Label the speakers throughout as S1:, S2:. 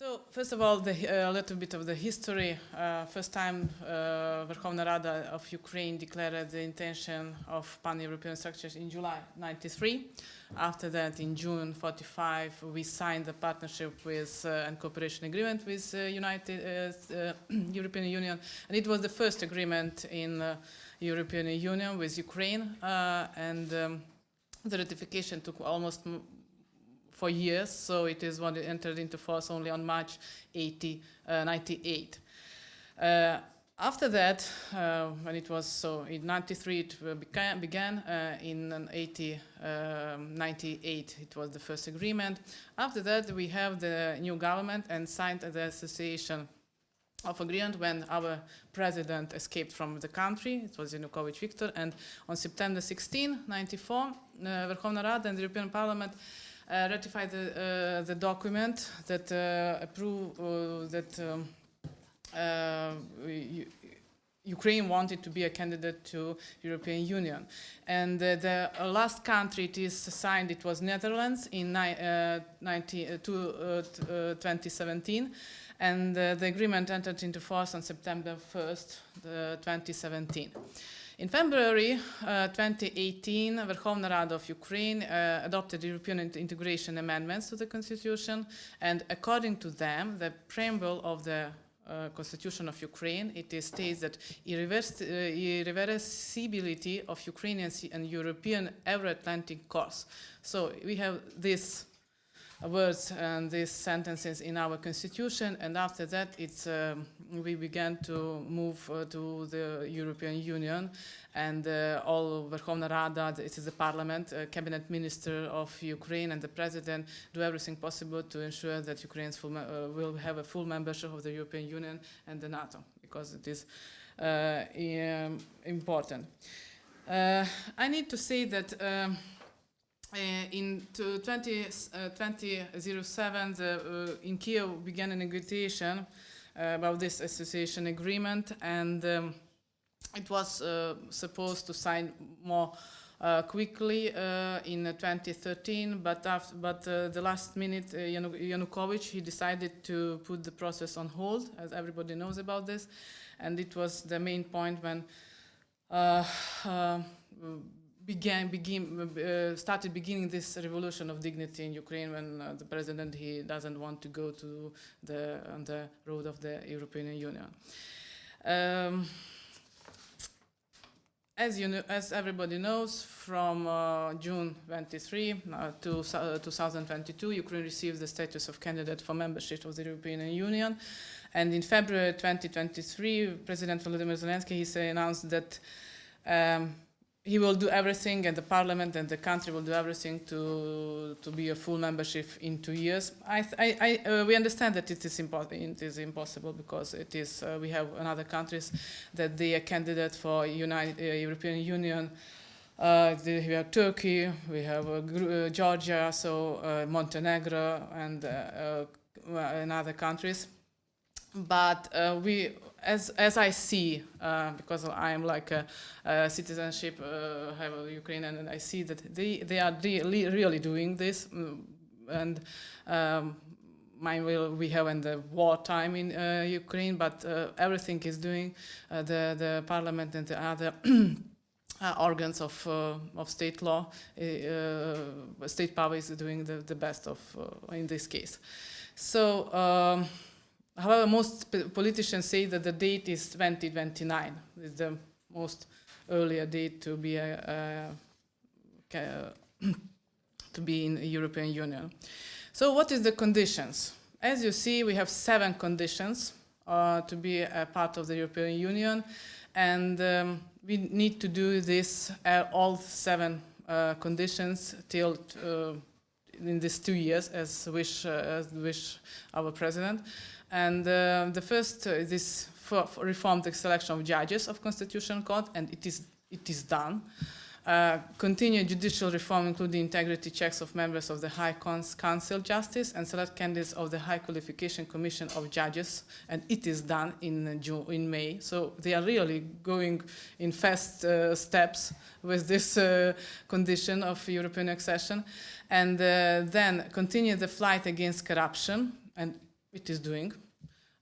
S1: So, first of all, a little bit of the history. First time Verkhovna Rada of Ukraine declared the intention of pan-European structures in July 93. After that, in June 45, we signed the partnership with and cooperation agreement with European Union, and it was the first agreement in European Union with Ukraine, and the ratification took almost 4 years, so it is when it entered into force only on March 98. After that, when it was so in 93, it began in 98. It was the first agreement. After that, we have the new government and signed the association of agreement when our president escaped from the country. It was Yanukovych Viktor, and on September 16, 94, Verkhovna Rada and the European Parliament ratified the document that Ukraine wanted to be a candidate to European Union. And the last country it is signed, it was Netherlands in 2017. And the agreement entered into force on September 1st, 2017. In February 2018, Verkhovna Rada of Ukraine adopted European integration amendments to the constitution, and according to them, the preamble of the Constitution of Ukraine, it states that irreversibility of Ukrainian and European Euro-Atlantic course. So we have these words and these sentences in our constitution, and after that we began to move to the European Union, and all Verkhovna Rada, it is the parliament, cabinet minister of Ukraine and the president do everything possible to ensure that Ukrainians will have a full membership of the European Union and the NATO, because it is important. I need to say that in 2007, in Kiev began a negotiation about this association agreement, and it was supposed to sign more quickly in 2013, but the last minute, Yanukovych, he decided to put the process on hold, as everybody knows about this, and it was the main point when started beginning this revolution of dignity in Ukraine, when the president, he doesn't want to go to on the road of the European Union. As everybody knows, from June 23 to 2022, Ukraine received the status of candidate for membership of the European Union, and in February 2023, President Volodymyr Zelensky announced that he will do everything, and the parliament and the country will do everything to be a full membership in 2 years. We understand that it is impossible, because it is we have other countries that they are candidate for European Union. We have Turkey, we have Georgia, so Montenegro, and other countries. But as I see, because I am like a citizenship, have a Ukrainian, and I see that they are really doing this, and we have in the wartime in Ukraine, but everything is doing the parliament and the other organs of state law, state power is doing the best of in this case. So. However, most politicians say that the date is 2029. It's the most earlier date to be in the European Union. So, what is the conditions? As you see, we have 7 conditions to be a part of the European Union, and we need to do this all 7 conditions till. In these 2 years, as wish our president, and the first is reform the selection of judges of Constitutional Court, and it is done. Continue judicial reform, including integrity checks of members of the High Council Justice, and select candidates of the High Qualification Commission of Judges, and it is done in May. So they are really going in fast steps with this condition of European accession. And then continue the fight against corruption, and it is doing.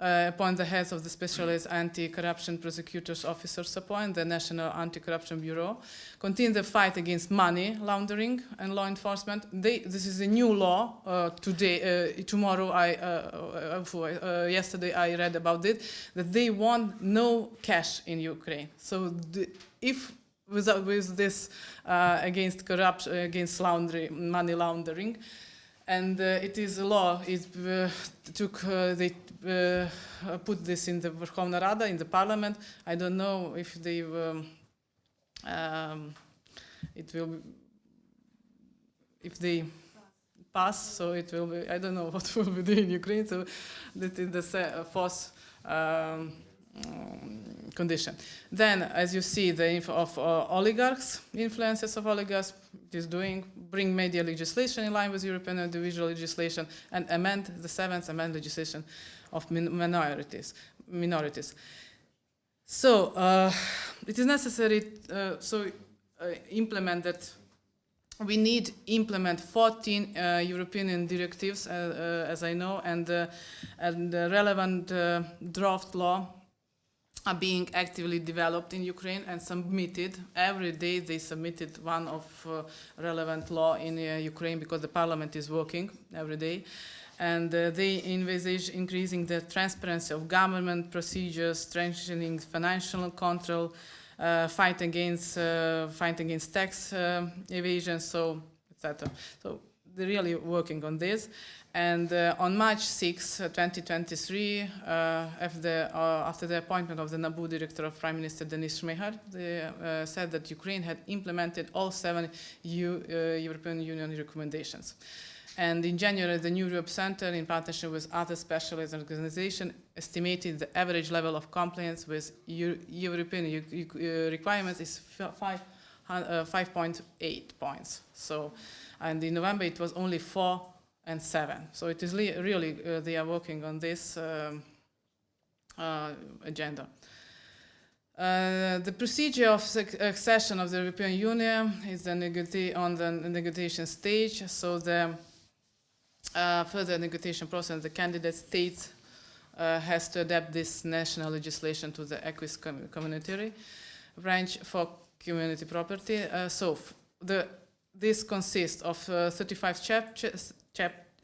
S1: Appoint the heads of the specialized anti-corruption prosecutors officers, appoint the National Anti-Corruption Bureau, continue the fight against money laundering and law enforcement. This is a new law today. Yesterday I read about it, that they want no cash in Ukraine. So if with this against corruption, against money laundering, and it is a law. It they put this in the Verkhovna Rada, in the parliament. I don't know if they it will be, if they pass. So it will be. I don't know what will be done in Ukraine. So that is the fourth condition. Then, as you see, the info of oligarchs, influences of oligarchs, it is doing, bring media legislation in line with European audiovisual legislation, and amend the seventh amendment legislation of minorities. So it is necessary implement that. We need implement 14 European directives, as I know, and the relevant draft law are being actively developed in Ukraine and submitted. Every day they submitted one of relevant law in Ukraine, because the parliament is working every day. And they envisage increasing the transparency of government procedures, strengthening financial control, fight against tax evasion, so etc. So they're really working on this. And on March 6, 2023, after the appointment of the NABU director of Prime Minister Denis Shmyhal, they said that Ukraine had implemented all 7 European Union recommendations. And in January, the New Europe Center, in partnership with other specialized organizations, estimated the average level of compliance with European requirements is 5.8 points. So, and in November, it was only 4 and 7. So it is really, they are working on this agenda. The procedure of accession of the European Union is on the negotiation stage. So the further negotiation process, the candidate states has to adapt this national legislation to the acquis communautaire branch for community property. This consists of 35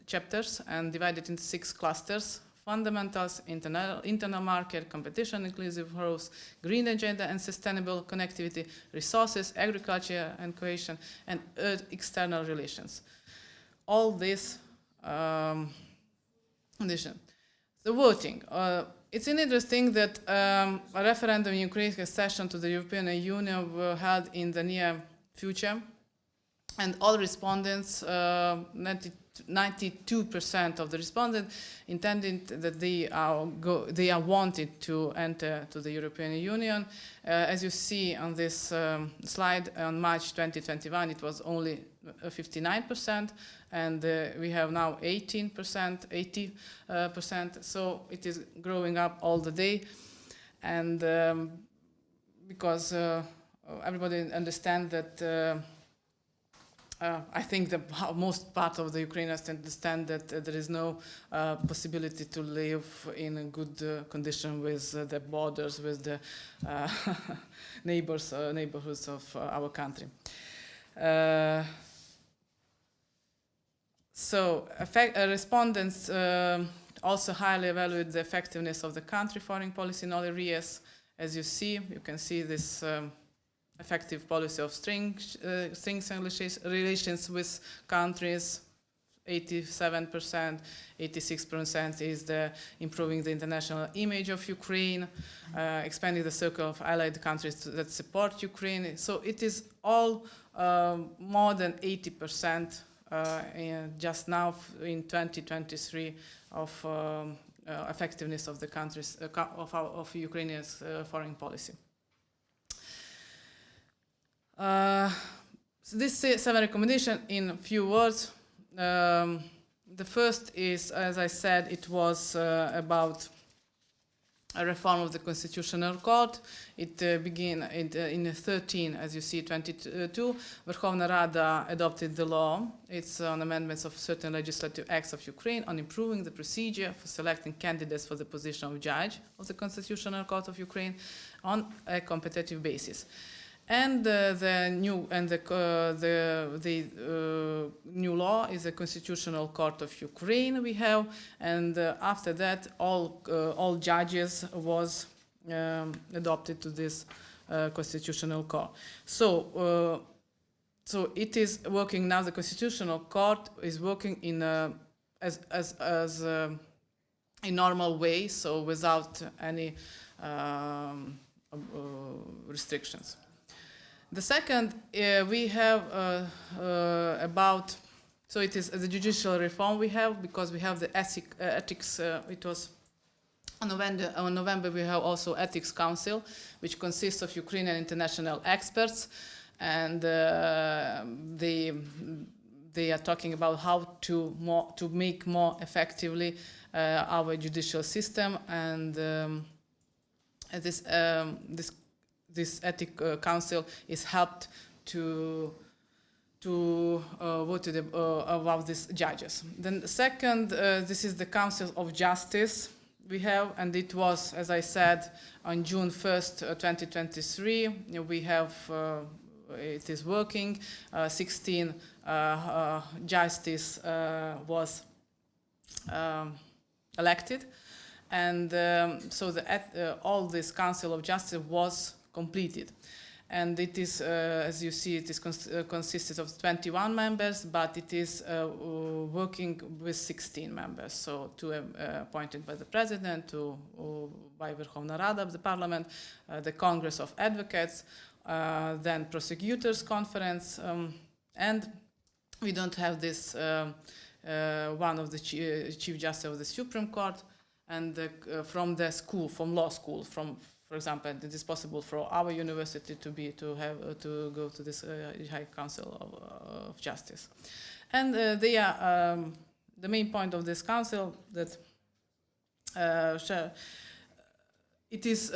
S1: chapters and divided into 6 clusters: fundamentals, internal market, competition, inclusive growth, green agenda and sustainable connectivity, resources, agriculture and cohesion, and external relations. All this condition. The voting. It's interesting that a referendum in Ukraine's accession to the European Union were held in the near future, and all respondents, 92% of the respondents, intended that they are wanted to enter to the European Union. As you see on this slide, on March 2021, it was only 59%, and we have now 80%. So it is growing up all the day, and because everybody understands that. I think the most part of the Ukrainians understand that there is no possibility to live in a good condition with the borders, with the neighborhoods of our country. Respondents also highly evaluate the effectiveness of the country foreign policy in all areas. As you see, you can see this effective policy of strengths and relations with countries. 87%, 86% is the improving the international image of Ukraine, expanding the circle of allied countries that support Ukraine. So it is all more than 80% just now in 2023 of effectiveness of the countries of Ukraine's foreign policy. This 7 recommendations in a few words. The first is, as I said, it was about a reform of the Constitutional Court. It began in 13, as you see, 22. Verkhovna Rada adopted the law. It's on amendments of certain legislative acts of Ukraine on improving the procedure for selecting candidates for the position of judge of the Constitutional Court of Ukraine on a competitive basis. And the new law is the Constitutional Court of Ukraine we have, and after that, all judges was adopted to this Constitutional Court. So it is working now. The Constitutional Court is working in as a normal way, so without any restrictions. The second, we have about, so it is the judicial reform we have, because we have the ethics, it was on November we have also Ethics Council, which consists of Ukrainian international experts, and they are talking about how to make more effectively our judicial system, and this Ethics Council is helped to vote about these judges. Then the second, this is the Council of Justice we have, and it was, as I said, on June 1st, 2023. We have, it is working. 16 justice was elected, and so all this Council of Justice was completed. And it is, as you see, it is consisted of 21 members, but it is working with 16 members. So two appointed by the President, two by Verkhovna Rada of the Parliament, the Congress of Advocates, then Prosecutors Conference, and we don't have this one of the Chief Justice of the Supreme Court, and from the school, from law school, for example, it is possible for our university to go to this High Council of Justice, and they are the main point of this council that it is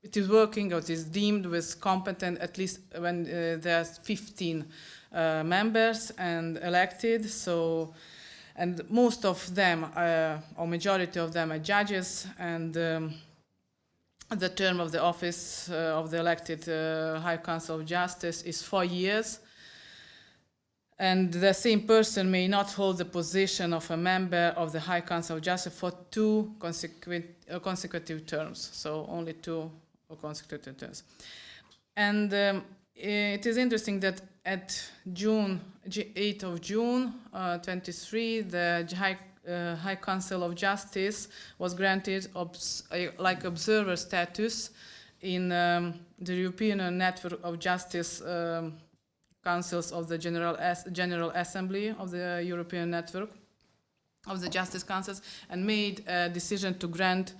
S1: it is working, or it is deemed with competent at least when there's 15 members and elected. So. And most of them, or majority of them, are judges, and the term of the office of the elected High Council of Justice is 4 years. And the same person may not hold the position of a member of the High Council of Justice for 2 consecutive terms, so only 2 consecutive terms. And it is interesting that at 8th of June 23, the High Council of Justice was granted like observer status in the European Network of Justice Councils of the General Assembly of the European Network of the Justice Councils, and made a decision to grant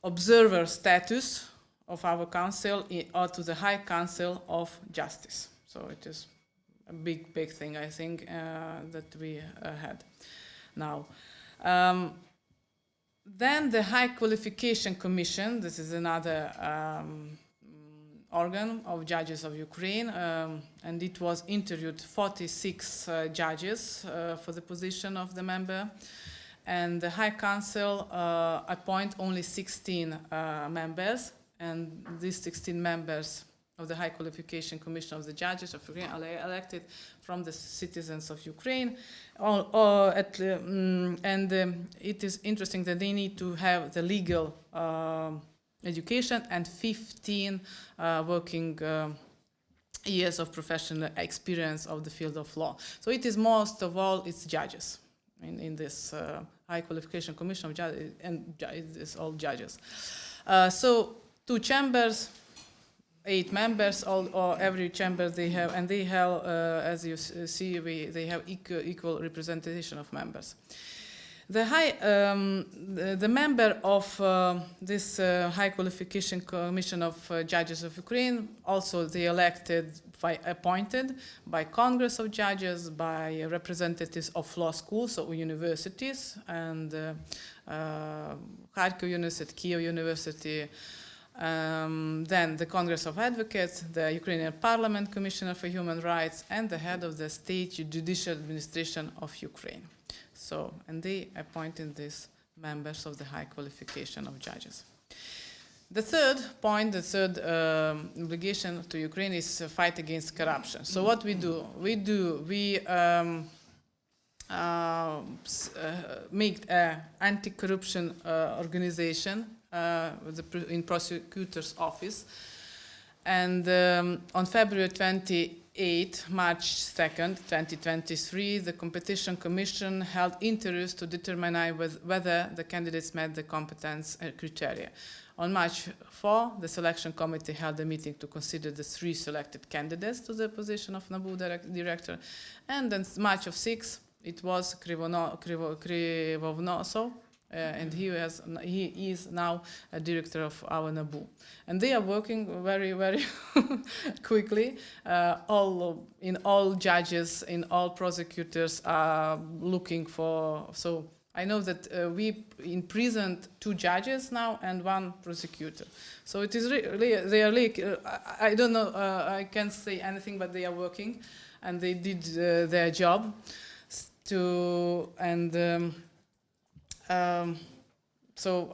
S1: observer status of our council or to the High Council of Justice. So it is a big thing, I think, that we had now. Then the High Qualification Commission, this is another organ of judges of Ukraine, and it was interviewed 46 judges for the position of the member. And the High Council appoint only 16 members, and these 16 members of the High Qualification Commission of the Judges of Ukraine are elected from the citizens of Ukraine. And it is interesting that they need to have the legal education and 15 working years of professional experience of the field of law. So it is most of all, it's judges in this High Qualification Commission of Judges, and it is all judges. So 2 chambers, 8 members, or every chamber they have, and they have, as you see, they have equal representation of members. The member of this High Qualification Commission of Judges of Ukraine, also they appointed by Congress of Judges, by representatives of law schools or universities, and Kharkiv University, Kiev University, then the Congress of Advocates, the Ukrainian Parliament Commissioner for Human Rights, and the head of the State Judicial Administration of Ukraine. So, and they appointed these members of the High Qualification of Judges. The third point, the third obligation to Ukraine is fight against corruption. So what we do? We make an anti-corruption organization in prosecutor's office. And on February 28, March 2nd, 2023, the Competition Commission held interviews to determine whether the candidates met the competence criteria. On March 4, the selection committee held a meeting to consider the 3 selected candidates to the position of NABU director. And then March of 6, it was Krivovnosov, and he is now a director of our NABU. And they are working very, very quickly. All judges, in all prosecutors are looking for. So I know that we imprisoned 2 judges now and 1 prosecutor. So it is really, they are really, I don't know, I can't say anything, but they are working and they did their job. So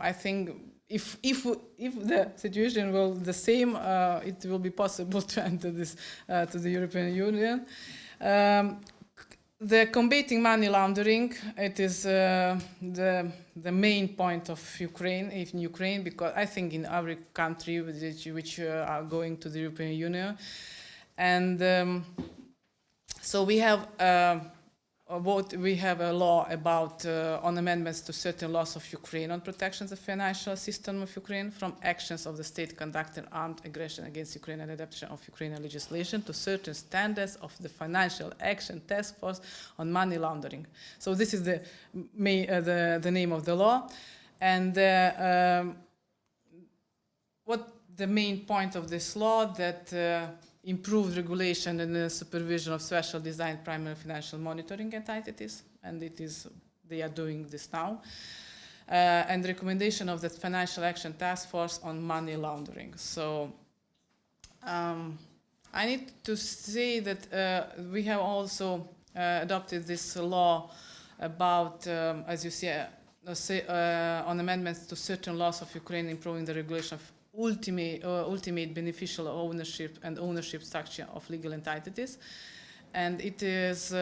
S1: I think if the situation will the same, it will be possible to enter this to the European Union. The combating money laundering, it is the main point of Ukraine, in Ukraine, because I think in every country which are going to the European Union, and so we have. We have a law about on amendments to certain laws of Ukraine on protections of financial system of Ukraine from actions of the state conducting armed aggression against Ukraine and adaptation of Ukrainian legislation to certain standards of the Financial Action Task Force on Money Laundering. So this is the name of the law, and what the main point of this law that improved regulation and the supervision of special designed primary financial monitoring entities, and they are doing this now, and the recommendation of the Financial Action Task Force on money laundering. So I need to say that we have also adopted this law about, as you see, on amendments to certain laws of Ukraine improving the regulation of ultimate beneficial ownership and ownership structure of legal entities, and it is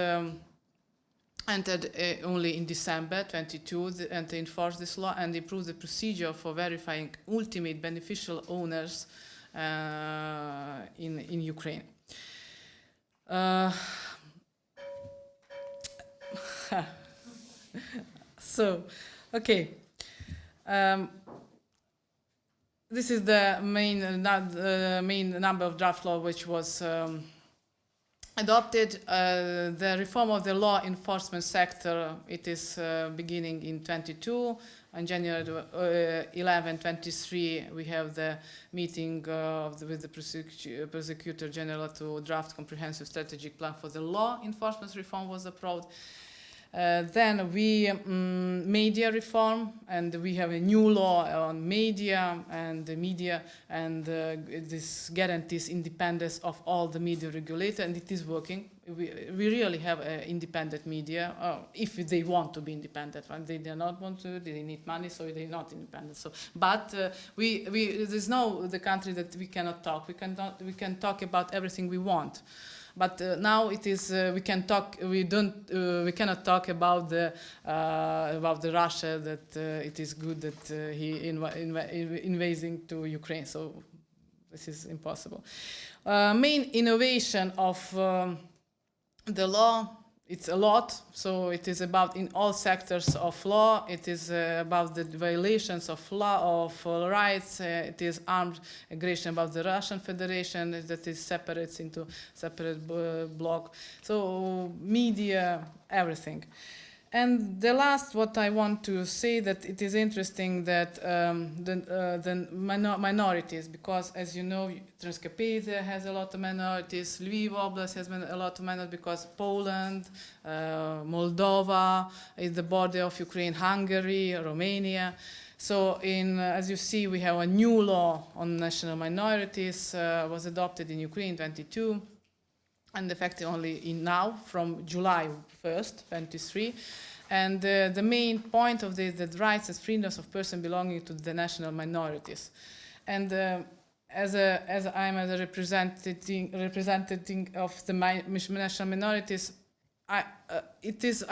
S1: entered only in December 22 and to enforce this law and improve the procedure for verifying ultimate beneficial owners in Ukraine. So, okay. This is the main number of draft law which was adopted. The reform of the law enforcement sector, it is beginning in 22. On January 11, 23, we have the meeting with the Prosecutor General to draft comprehensive strategic plan for the law enforcement reform was approved. Then we media reform, and we have a new law on media, and this guarantees independence of all the media regulator, and it is working. We really have independent media, if they want to be independent. When they do not want to, they need money, so they're not independent. So, but there's no the country that we cannot talk. We can talk about everything we want. But now it is we can talk. We cannot talk about the Russia that it is good that he invading to Ukraine. So this is impossible. Main innovation of the law. It's a lot, so it is about in all sectors of law. It is about the violations of law, of rights. It is armed aggression about the Russian Federation that is separates into separate block. So media, everything. And the last, what I want to say, that it is interesting that the minorities, because as you know, Transcarpathia has a lot of minorities, Lviv Oblast has a lot of minorities, because Poland, Moldova is the border of Ukraine, Hungary, Romania. So as you see, we have a new law on national minorities, was adopted in Ukraine in 22, and effective only now from July 1st, 23. And the main point of this, the rights and freedoms of persons belonging to the national minorities. And as I'm a representative of the national minorities, I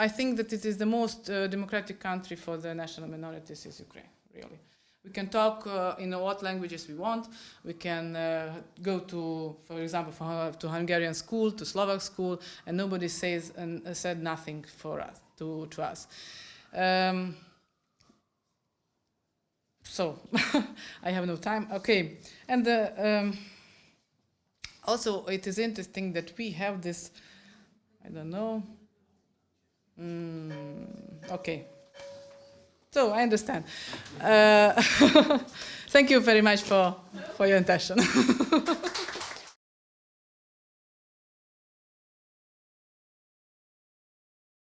S1: think that it is the most democratic country for the national minorities is Ukraine, really. We can talk in what languages we want. We can go to, for example, to Hungarian school, to Slovak school, and nobody said nothing for us, to us. So I have no time. Okay, and also it is interesting that we have this. I don't know. Okay. So I understand. Thank you very much for your attention.